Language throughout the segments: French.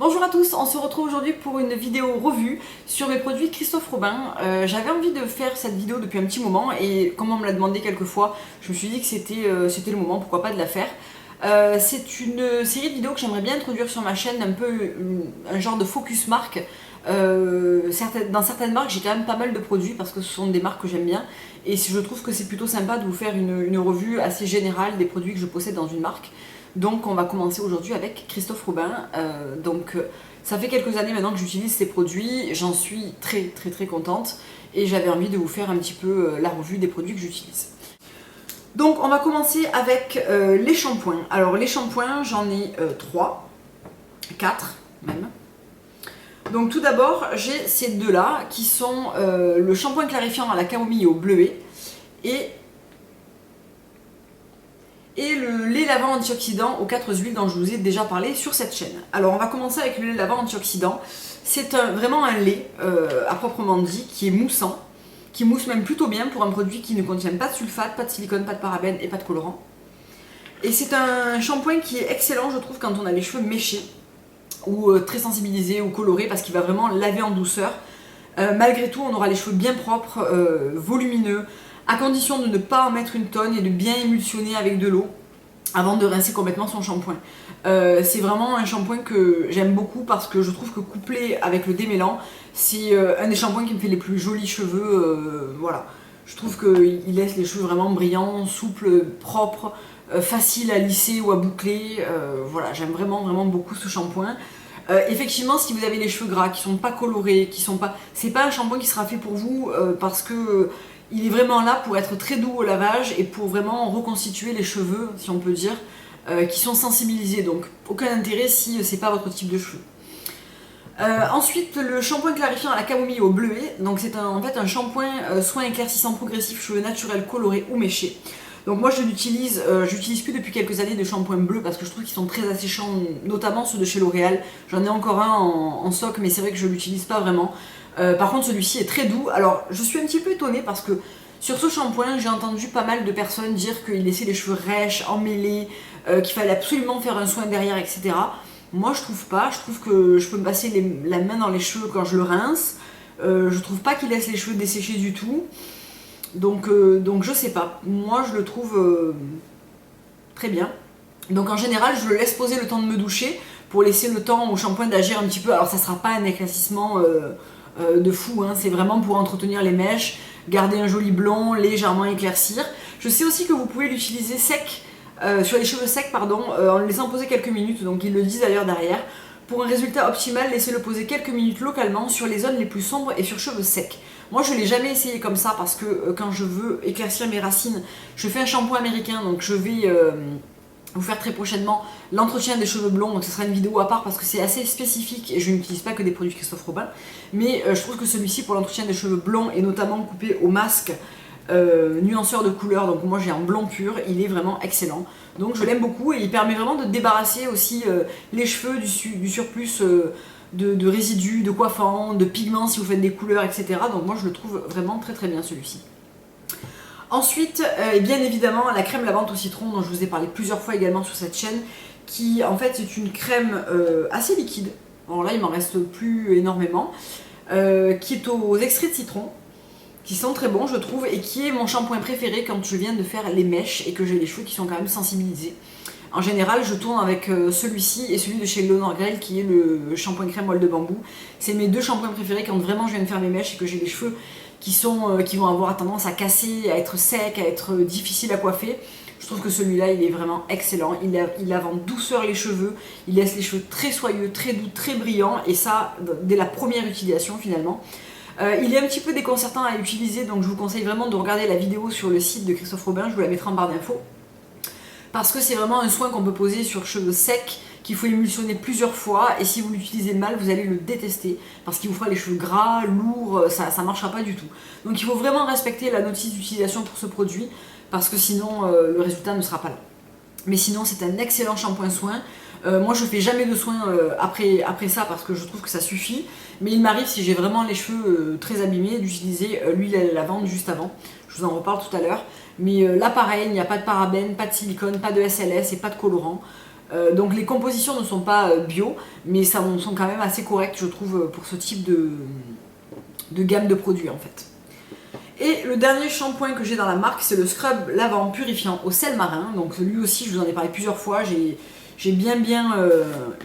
Bonjour à tous, on se retrouve aujourd'hui pour une vidéo revue sur mes produits Christophe Robin. J'avais envie de faire cette vidéo depuis un petit moment et comme on me l'a demandé quelques fois, je me suis dit que c'était le moment, pourquoi pas de la faire. C'est une série de vidéos que j'aimerais bien introduire sur ma chaîne, un peu un genre de focus marque. Dans certaines marques, j'ai quand même pas mal de produits parce que ce sont des marques que j'aime bien et je trouve que c'est plutôt sympa de vous faire une revue assez générale des produits que je possède dans une marque. Donc on va commencer aujourd'hui avec Christophe Robin. Ça fait quelques années maintenant que j'utilise ces produits, j'en suis très contente et j'avais envie de vous faire un petit peu la revue des produits que j'utilise. Donc on va commencer avec les shampoings. Alors les shampoings, j'en ai 3, 4 même. Donc tout d'abord, j'ai ces deux-là qui sont le shampoing clarifiant à la camomille au bleuet et le lait lavant antioxydant aux 4 huiles dont je vous ai déjà parlé sur cette chaîne. Alors on va commencer avec le lait lavant antioxydant. C'est vraiment un lait à proprement dit qui est moussant, qui mousse même plutôt bien pour un produit qui ne contient pas de sulfate, pas de silicone, pas de parabènes et pas de colorant. Et c'est un shampoing qui est excellent je trouve quand on a les cheveux méchés ou très sensibilisés ou colorés parce qu'il va vraiment laver en douceur. Malgré tout on aura les cheveux bien propres, volumineux, à condition de ne pas en mettre une tonne et de bien émulsionner avec de l'eau avant de rincer complètement son shampoing. C'est vraiment un shampoing que j'aime beaucoup parce que je trouve que couplé avec le démêlant, c'est un des shampoings qui me fait les plus jolis cheveux. Voilà. Je trouve qu'il laisse les cheveux vraiment brillants, souples, propres, faciles à lisser ou à boucler. Voilà, j'aime vraiment beaucoup ce shampoing. Effectivement, si vous avez les cheveux gras, qui sont pas colorés, c'est pas un shampoing qui sera fait pour vous parce que il est vraiment là pour être très doux au lavage et pour vraiment reconstituer les cheveux, si on peut dire, qui sont sensibilisés. Donc aucun intérêt si c'est pas votre type de cheveux. Ensuite, le shampoing clarifiant à la camomille au bleuet. Donc c'est en fait un shampoing soin éclaircissant progressif cheveux naturels colorés ou méchés. Donc moi je l'utilise, j'utilise plus depuis quelques années de shampoing bleu parce que je trouve qu'ils sont très asséchants, notamment ceux de chez L'Oréal. J'en ai encore un en stock mais c'est vrai que je l'utilise pas vraiment. Par contre celui-ci est très doux. Alors je suis un petit peu étonnée parce que sur ce shampoing j'ai entendu pas mal de personnes dire qu'il laissait les cheveux rêches, emmêlés, qu'il fallait absolument faire un soin derrière, etc. Moi je trouve pas, je trouve que je peux me passer la main dans les cheveux quand je le rince. Je trouve pas qu'il laisse les cheveux desséchés du tout. Donc je sais pas, moi je le trouve très bien. Donc en général je le laisse poser le temps de me doucher pour laisser le temps au shampoing d'agir un petit peu. Alors ça sera pas un éclaircissement de fou, hein. C'est vraiment pour entretenir les mèches, garder un joli blond, légèrement éclaircir. Je sais aussi que vous pouvez l'utiliser sec, sur les cheveux secs pardon, en le laissant poser quelques minutes, donc ils le disent d'ailleurs derrière. Pour un résultat optimal, laissez-le poser quelques minutes localement sur les zones les plus sombres et sur cheveux secs. Moi je ne l'ai jamais essayé comme ça parce que quand je veux éclaircir mes racines, je fais un shampoing américain, donc je vais vous faire très prochainement l'entretien des cheveux blonds, donc ce sera une vidéo à part parce que c'est assez spécifique et je n'utilise pas que des produits Christophe Robin, mais je trouve que celui-ci pour l'entretien des cheveux blonds et notamment coupé au masque, nuanceur de couleur, donc moi j'ai un blond pur, il est vraiment excellent. Donc je l'aime beaucoup et il permet vraiment de débarrasser aussi les cheveux du surplus de résidus, de coiffants, de pigments si vous faites des couleurs, etc. Donc moi je le trouve vraiment très bien celui-ci. Ensuite, et bien évidemment la crème lavante au citron dont je vous ai parlé plusieurs fois également sur cette chaîne, qui en fait c'est une crème assez liquide, bon là il m'en reste plus énormément, qui est aux extraits de citron, qui sont très bons je trouve et qui est mon shampoing préféré quand je viens de faire les mèches et que j'ai les cheveux qui sont quand même sensibilisés. En général je tourne avec celui-ci et celui de chez Léonore Grell qui est le shampoing crème moelle de bambou. C'est mes deux shampoings préférés quand vraiment je viens de faire mes mèches et que j'ai les cheveux qui vont avoir tendance à casser, à être secs, à être difficiles à coiffer. Je trouve que celui-là il est vraiment excellent, il lave en douceur les cheveux, il laisse les cheveux très soyeux, très doux, très brillants et ça dès la première utilisation finalement. Il est un petit peu déconcertant à utiliser donc je vous conseille vraiment de regarder la vidéo sur le site de Christophe Robin, je vous la mettrai en barre d'infos. Parce que c'est vraiment un soin qu'on peut poser sur cheveux secs, qu'il faut émulsionner plusieurs fois et si vous l'utilisez mal vous allez le détester parce qu'il vous fera les cheveux gras, lourds, ça ne marchera pas du tout. Donc il faut vraiment respecter la notice d'utilisation pour ce produit parce que sinon le résultat ne sera pas là. Mais sinon c'est un excellent shampoing soin. Moi je fais jamais de soins après ça parce que je trouve que ça suffit. Mais il m'arrive si j'ai vraiment les cheveux très abîmés d'utiliser l'huile à la lavande juste avant. Je vous en reparle tout à l'heure. Mais là pareil, il n'y a pas de parabènes, pas de silicone, pas de SLS et pas de colorant. Donc les compositions ne sont pas bio, mais ça sont quand même assez correctes, je trouve, pour ce type de gamme de produits en fait. Et le dernier shampoing que j'ai dans la marque, c'est le scrub lavant purifiant au sel marin. Donc lui aussi, je vous en ai parlé plusieurs fois, j'ai bien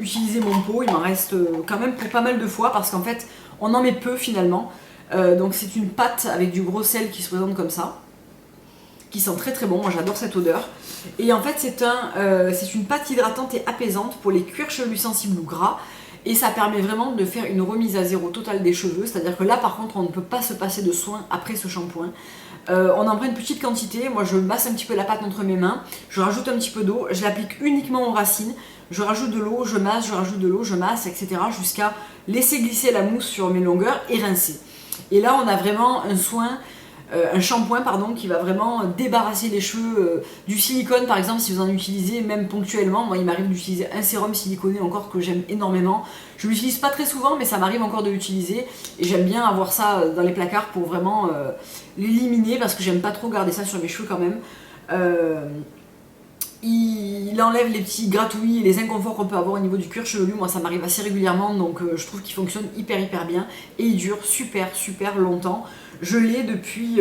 utilisé mon pot, il m'en reste quand même pour pas mal de fois, parce qu'en fait, on en met peu finalement. Donc c'est une pâte avec du gros sel qui se présente comme ça, qui sent très très bon, moi j'adore cette odeur. Et en fait c'est une pâte hydratante et apaisante pour les cuirs chevelus sensibles ou gras, et ça permet vraiment de faire une remise à zéro totale des cheveux, c'est-à-dire que là par contre on ne peut pas se passer de soin après ce shampoing. On en prend une petite quantité, moi je masse un petit peu la pâte entre mes mains, je rajoute un petit peu d'eau, je l'applique uniquement aux racines, je rajoute de l'eau, je masse, je rajoute de l'eau, je masse, etc. jusqu'à laisser glisser la mousse sur mes longueurs et rincer. Et là on a vraiment un shampoing qui va vraiment débarrasser les cheveux du silicone par exemple si vous en utilisez même ponctuellement. Moi il m'arrive d'utiliser un sérum siliconé encore que j'aime énormément. Je l'utilise pas très souvent mais ça m'arrive encore de l'utiliser et j'aime bien avoir ça dans les placards pour vraiment l'éliminer parce que j'aime pas trop garder ça sur mes cheveux quand même. Il enlève les petits gratouillis et les inconforts qu'on peut avoir au niveau du cuir chevelu. Moi ça m'arrive assez régulièrement donc je trouve qu'il fonctionne hyper bien et il dure super longtemps. Je l'ai depuis,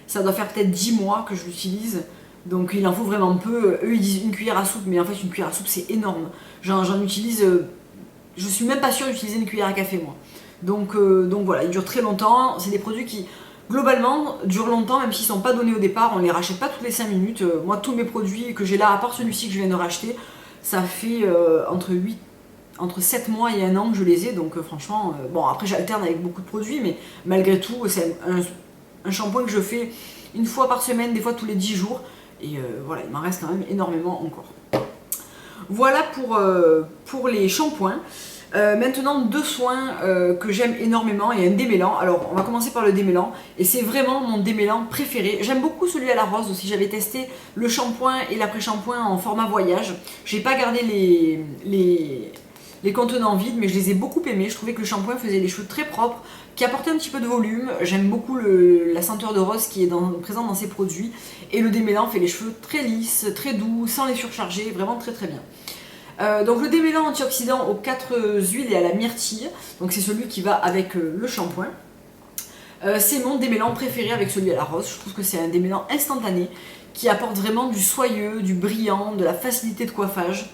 ça doit faire peut-être 10 mois que je l'utilise, donc il en faut vraiment peu. Eux ils disent une cuillère à soupe, mais en fait une cuillère à soupe c'est énorme. J'en utilise, je suis même pas sûre d'utiliser une cuillère à café moi. Donc voilà, il dure très longtemps, c'est des produits qui globalement durent longtemps même s'ils sont pas donnés au départ, on les rachète pas toutes les 5 minutes. Moi tous mes produits que j'ai là, à part celui-ci que je viens de racheter, ça fait entre 7 mois et 1 an que je les ai, donc franchement, bon après j'alterne avec beaucoup de produits, mais malgré tout c'est un shampoing que je fais une fois par semaine, des fois tous les 10 jours, et voilà, il m'en reste quand même énormément encore. Voilà pour les shampoings. Maintenant 2 soins que j'aime énormément et un démêlant. Alors on va commencer par le démêlant et c'est vraiment mon démêlant préféré. J'aime beaucoup celui à la rose aussi, j'avais testé le shampoing et l'après-shampoing en format voyage. J'ai pas gardé les contenants vides mais je les ai beaucoup aimés. Je trouvais que le shampoing faisait les cheveux très propres, qui apportait un petit peu de volume. J'aime beaucoup la senteur de rose qui est présente dans ces produits et le démêlant fait les cheveux très lisses, très doux, sans les surcharger, vraiment très bien. Donc le démêlant antioxydant aux 4 huiles et à la myrtille, donc c'est celui qui va avec le shampoing. C'est mon démêlant préféré avec celui à la rose. Je trouve que c'est un démêlant instantané qui apporte vraiment du soyeux, du brillant, de la facilité de coiffage.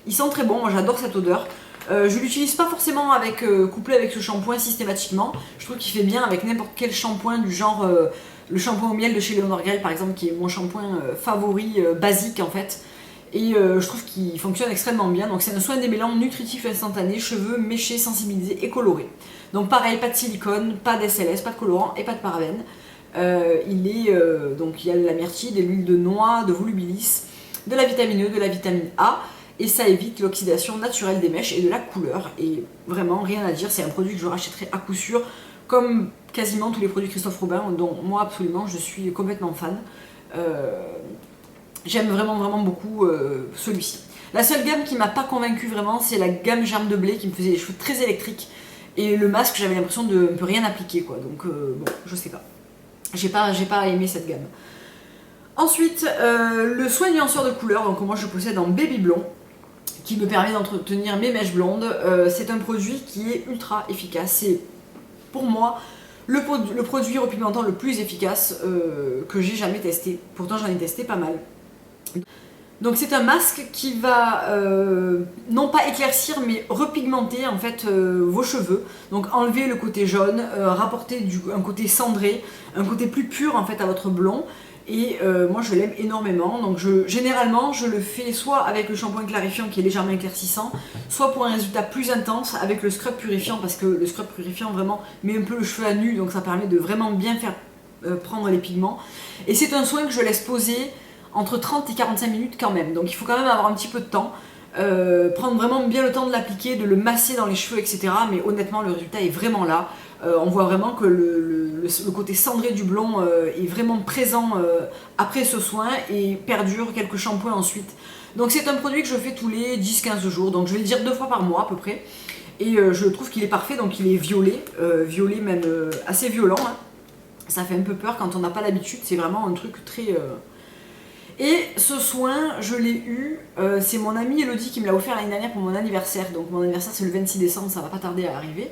Ils sont très bons, moi j'adore cette odeur. Je l'utilise pas forcément couplé avec ce shampoing systématiquement. Je trouve qu'il fait bien avec n'importe quel shampoing du genre le shampoing au miel de chez Léonore Grell par exemple, qui est mon shampoing favori basique en fait. Et je trouve qu'il fonctionne extrêmement bien. Donc c'est un soin démêlant nutritif instantané, cheveux méchés, sensibilisés et colorés. Donc pareil, pas de silicone, pas d'SLS, pas de colorant et pas de parabènes. Donc il y a de la myrtille, de l'huile de noix, de volubilis, de la vitamine E, de la vitamine A. Et ça évite l'oxydation naturelle des mèches et de la couleur. Et vraiment rien à dire, c'est un produit que je rachèterai à coup sûr, comme quasiment tous les produits Christophe Robin, dont moi absolument je suis complètement fan. J'aime vraiment beaucoup celui-ci. La seule gamme qui m'a pas convaincue vraiment, c'est la gamme germe de blé qui me faisait les cheveux très électriques. Et le masque, j'avais l'impression de ne plus rien appliquer quoi. Donc bon, je sais pas. J'ai pas aimé cette gamme. Ensuite, le soin nuanceur de couleur, donc moi je possède en Baby Blond, qui me permet d'entretenir mes mèches blondes. C'est un produit qui est ultra efficace. C'est pour moi le produit repigmentant le plus efficace que j'ai jamais testé. Pourtant j'en ai testé pas mal. Donc c'est un masque qui va non pas éclaircir mais repigmenter en fait vos cheveux. Donc enlever le côté jaune, rapporter un côté cendré, un côté plus pur en fait à votre blond. Et moi je l'aime énormément. Donc généralement je le fais soit avec le shampoing clarifiant qui est légèrement éclaircissant, soit pour un résultat plus intense avec le scrub purifiant, parce que le scrub purifiant vraiment met un peu le cheveu à nu, donc ça permet de vraiment bien faire prendre les pigments. Et c'est un soin que je laisse poser entre 30 et 45 minutes quand même, donc il faut quand même avoir un petit peu de temps, prendre vraiment bien le temps de l'appliquer, de le masser dans les cheveux, etc. Mais honnêtement le résultat est vraiment là. On voit vraiment que le côté cendré du blond est vraiment présent après ce soin et perdure quelques shampoings ensuite. Donc c'est un produit que je fais tous les 10-15 jours, donc je vais le dire 2 fois par mois à peu près. Et je trouve qu'il est parfait, donc il est violet, violet même assez violent. Hein. Ça fait un peu peur quand on n'a pas l'habitude, c'est vraiment un truc très... Et ce soin, je l'ai eu, c'est mon amie Elodie qui me l'a offert l'année dernière pour mon anniversaire. Donc mon anniversaire c'est le 26 décembre, ça va pas tarder à arriver.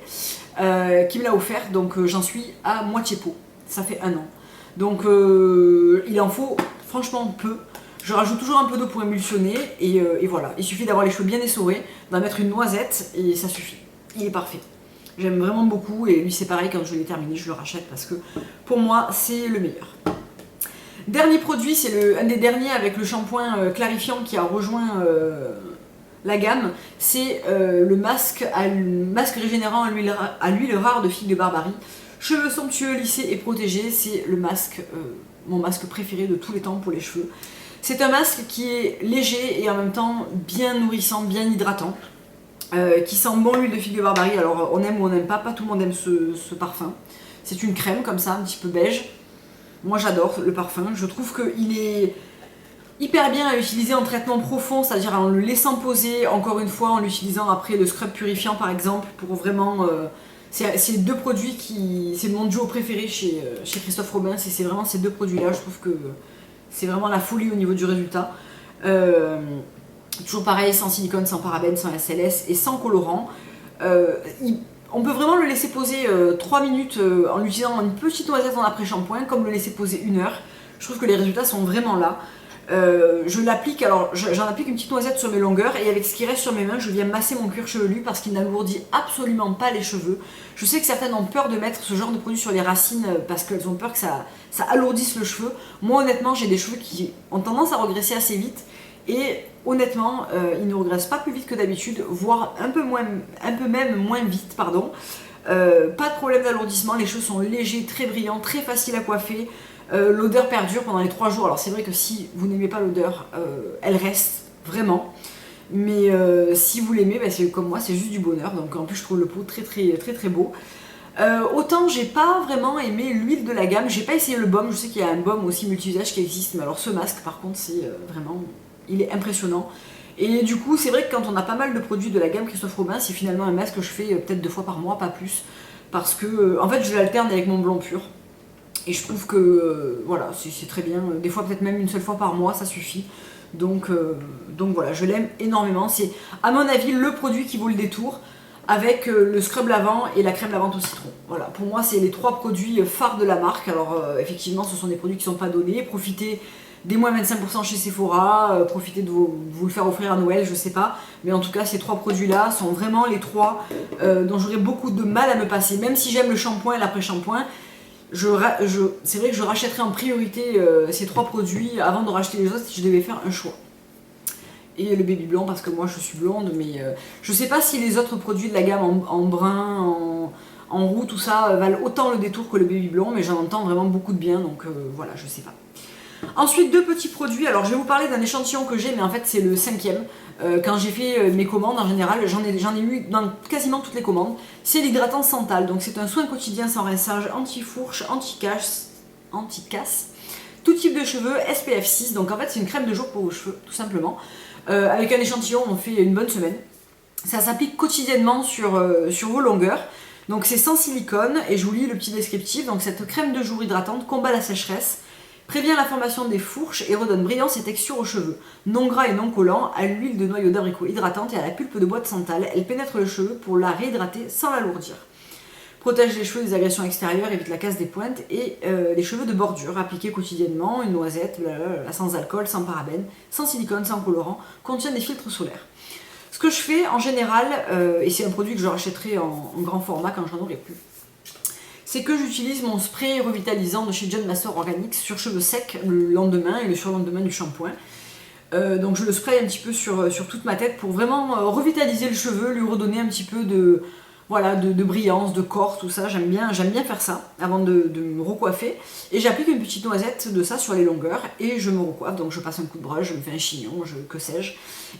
Qui me l'a offert, donc j'en suis à moitié pot. Ça fait 1 an. Donc il en faut franchement peu. Je rajoute toujours un peu d'eau pour émulsionner et voilà. Il suffit d'avoir les cheveux bien essorés, d'en mettre une noisette et ça suffit. Il est parfait. J'aime vraiment beaucoup et lui c'est pareil, quand je l'ai terminé je le rachète parce que pour moi c'est le meilleur. Dernier produit, c'est un des derniers avec le shampoing clarifiant qui a rejoint la gamme, c'est le masque régénérant à l'huile rare de figue de Barbarie. Cheveux somptueux, lissés et protégés, c'est le masque, mon masque préféré de tous les temps pour les cheveux. C'est un masque qui est léger et en même temps bien nourrissant, bien hydratant, qui sent bon l'huile de figue de Barbarie. Alors on aime ou on n'aime pas tout le monde aime ce parfum. C'est une crème comme ça, un petit peu beige. Moi j'adore le parfum, je trouve qu'il est hyper bien à utiliser en traitement profond, c'est-à-dire en le laissant poser, encore une fois en l'utilisant après le scrub purifiant par exemple, pour vraiment... c'est 2 produits qui... c'est mon duo préféré chez Christophe Robin, c'est vraiment ces 2 produits-là, je trouve que c'est vraiment la folie au niveau du résultat. Toujours pareil, sans silicone, sans parabènes, sans SLS et sans colorant. On peut vraiment le laisser poser 3 minutes en l'utilisant une petite noisette en après-shampoing, comme le laisser poser 1 heure. Je trouve que les résultats sont vraiment là. Je l'applique, alors j'en applique une petite noisette sur mes longueurs et avec ce qui reste sur mes mains, je viens masser mon cuir chevelu parce qu'il n'alourdit absolument pas les cheveux. Je sais que certaines ont peur de mettre ce genre de produit sur les racines parce qu'elles ont peur que ça alourdisse le cheveu. Moi honnêtement, j'ai des cheveux qui ont tendance à regresser assez vite et honnêtement, ils ne regressent pas plus vite que d'habitude, voire un peu même moins vite, pardon. Pas de problème d'alourdissement, les cheveux sont légers, très brillants, très faciles à coiffer. L'odeur perdure pendant les 3 jours. Alors c'est vrai que si vous n'aimez pas l'odeur, elle reste vraiment. Mais si vous l'aimez, bah, c'est comme moi, c'est juste du bonheur. Donc en plus je trouve le pot très beau. Autant j'ai pas vraiment aimé l'huile de la gamme, j'ai pas essayé le baume. Je sais qu'il y a un baume aussi multi-usage qui existe, mais alors ce masque par contre c'est vraiment, il est impressionnant. Et du coup c'est vrai que quand on a pas mal de produits de la gamme Christophe Robin, c'est finalement un masque que je fais peut-être 2 fois par mois, pas plus. Parce que en fait je l'alterne avec mon blond pur. Et je trouve que voilà, c'est très bien. Des fois, peut-être même une seule fois par mois, ça suffit. Donc voilà, je l'aime énormément. C'est, à mon avis, le produit qui vaut le détour avec le scrub lavant et la crème lavante au citron. Voilà, pour moi, c'est les 3 produits phares de la marque. Alors, effectivement, ce sont des produits qui ne sont pas donnés. Profitez des moins 25% chez Sephora. Profitez de vous le faire offrir à Noël, je sais pas. Mais en tout cas, ces 3 produits-là sont vraiment les 3 dont j'aurais beaucoup de mal à me passer. Même si j'aime le shampoing et l'après-shampoing, c'est vrai que je rachèterais en priorité ces 3 produits avant de racheter les autres si je devais faire un choix. Et le baby blond parce que moi je suis blonde, mais je sais pas si les autres produits de la gamme en brun, en roux, tout ça valent autant le détour que le baby blond, mais j'en entends vraiment beaucoup de bien, donc voilà, je sais pas. Ensuite, 2 petits produits. Alors je vais vous parler d'un échantillon que j'ai, mais en fait c'est le 5e. Quand j'ai fait mes commandes, en général, j'en ai eu dans quasiment toutes les commandes. C'est l'hydratant Santal. Donc c'est un soin quotidien sans rinçage, anti-fourche, anti-casse, tout type de cheveux, SPF 6. Donc en fait c'est une crème de jour pour vos cheveux, tout simplement. Avec un échantillon, on fait une bonne semaine. Ça s'applique quotidiennement sur vos longueurs. Donc c'est sans silicone et je vous lis le petit descriptif. Donc cette crème de jour hydratante combat la sécheresse, prévient la formation des fourches et redonne brillance et texture aux cheveux. Non gras et non collant, à l'huile de noyau d'abricot hydratante et à la pulpe de bois de santal, elle pénètre le cheveu pour la réhydrater sans l'alourdir. Protège les cheveux des agressions extérieures, évite la casse des pointes et les cheveux de bordure. Appliqués quotidiennement, une noisette, sans alcool, sans parabènes, sans silicone, sans colorant, contient des filtres solaires. Ce que je fais en général, et c'est un produit que je rachèterai en grand format quand j'en aurai plus, c'est que j'utilise mon spray revitalisant de chez John Master Organics sur cheveux secs le lendemain et le surlendemain du shampoing. Donc je le spray un petit peu sur toute ma tête pour vraiment revitaliser le cheveu, lui redonner un petit peu de brillance, de corps, tout ça. J'aime bien faire ça avant de me recoiffer. Et j'applique une petite noisette de ça sur les longueurs et je me recoiffe. Donc je passe un coup de brush, je me fais un chignon, que sais-je.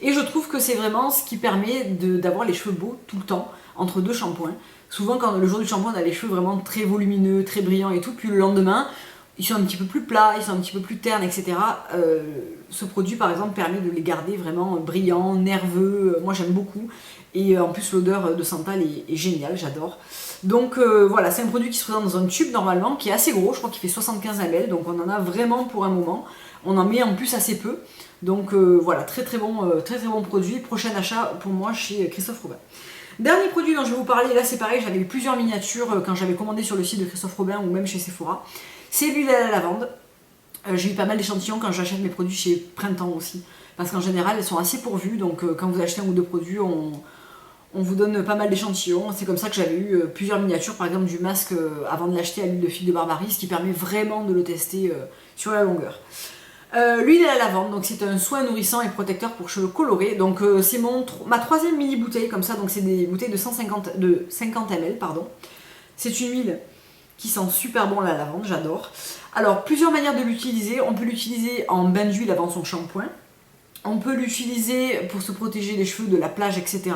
Et je trouve que c'est vraiment ce qui permet d'avoir les cheveux beaux tout le temps entre 2 shampoings. Souvent, quand le jour du shampoing, on a les cheveux vraiment très volumineux, très brillants et tout. Puis le lendemain, ils sont un petit peu plus plats, ils sont un petit peu plus ternes, etc. Ce produit, par exemple, permet de les garder vraiment brillants, nerveux. Moi, j'aime beaucoup. Et en plus, l'odeur de santal est géniale, j'adore. Donc voilà, c'est un produit qui se présente dans un tube normalement, qui est assez gros. Je crois qu'il fait 75 ml, donc on en a vraiment pour un moment. On en met en plus assez peu. Donc voilà, très très bon produit. Prochain achat pour moi chez Christophe Robin. Dernier produit dont je vais vous parler, là c'est pareil, j'avais eu plusieurs miniatures quand j'avais commandé sur le site de Christophe Robin ou même chez Sephora. C'est l'huile à la lavande. J'ai eu pas mal d'échantillons quand j'achète mes produits chez Printemps aussi. Parce qu'en général, elles sont assez pourvues. Donc quand vous achetez un ou deux produits, on vous donne pas mal d'échantillons. C'est comme ça que j'avais eu plusieurs miniatures, par exemple du masque avant de l'acheter à l'huile de figue de Barbarie, ce qui permet vraiment de le tester sur la longueur. L'huile à la lavande, donc c'est un soin nourrissant et protecteur pour cheveux colorés. Donc c'est ma troisième mini bouteille comme ça, donc c'est des bouteilles de 50 ml, pardon. C'est une huile qui sent super bon la lavande, j'adore. Alors plusieurs manières de l'utiliser. On peut l'utiliser en bain d'huile avant son shampoing. On peut l'utiliser pour se protéger les cheveux de la plage, etc.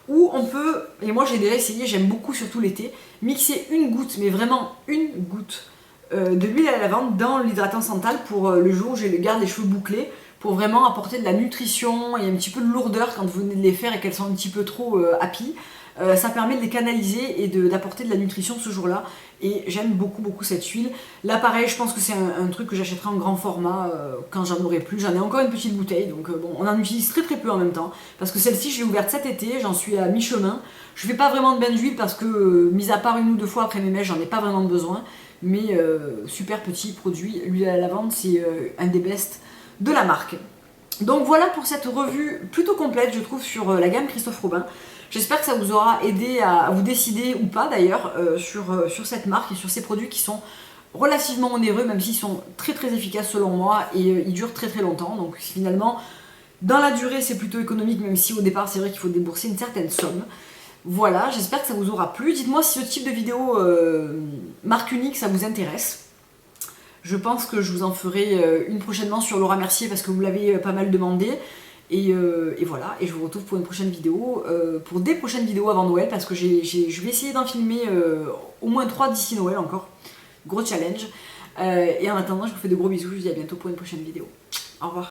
Ou on peut, et moi j'ai déjà essayé, j'aime beaucoup surtout l'été, mixer une goutte, mais vraiment une goutte de l'huile à la lavande dans l'hydratant santal pour le jour où je garde les cheveux bouclés, pour vraiment apporter de la nutrition et un petit peu de lourdeur quand vous venez de les faire et qu'elles sont un petit peu trop happy. Ça permet de les canaliser et d'apporter de la nutrition ce jour-là. Et j'aime beaucoup cette huile. Là pareil, je pense que c'est un truc que j'achèterai en grand format quand j'en aurai plus. J'en ai encore une petite bouteille, donc bon, on en utilise très peu en même temps. Parce que celle-ci, je l'ai ouverte cet été, j'en suis à mi-chemin. Je fais pas vraiment de bain d'huile parce que, mis à part une ou deux fois après mes mèches, j'en ai pas vraiment besoin. Mais super petit produit, l'huile à la lavande, c'est un des best de la marque. Donc voilà pour cette revue plutôt complète, je trouve, sur la gamme Christophe Robin. J'espère que ça vous aura aidé à vous décider, ou pas d'ailleurs, sur cette marque et sur ces produits qui sont relativement onéreux, même s'ils sont très efficaces selon moi, et ils durent très longtemps. Donc finalement, dans la durée, c'est plutôt économique, même si au départ, c'est vrai qu'il faut débourser une certaine somme. Voilà, j'espère que ça vous aura plu. Dites-moi si ce type de vidéo marque unique, ça vous intéresse. Je pense que je vous en ferai une prochainement sur Laura Mercier parce que vous l'avez pas mal demandé. Et voilà, et je vous retrouve pour une prochaine vidéo, pour des prochaines vidéos avant Noël, parce que je vais essayer d'en filmer au moins 3 d'ici Noël encore. Gros challenge. Et en attendant, je vous fais de gros bisous, je vous dis à bientôt pour une prochaine vidéo. Au revoir.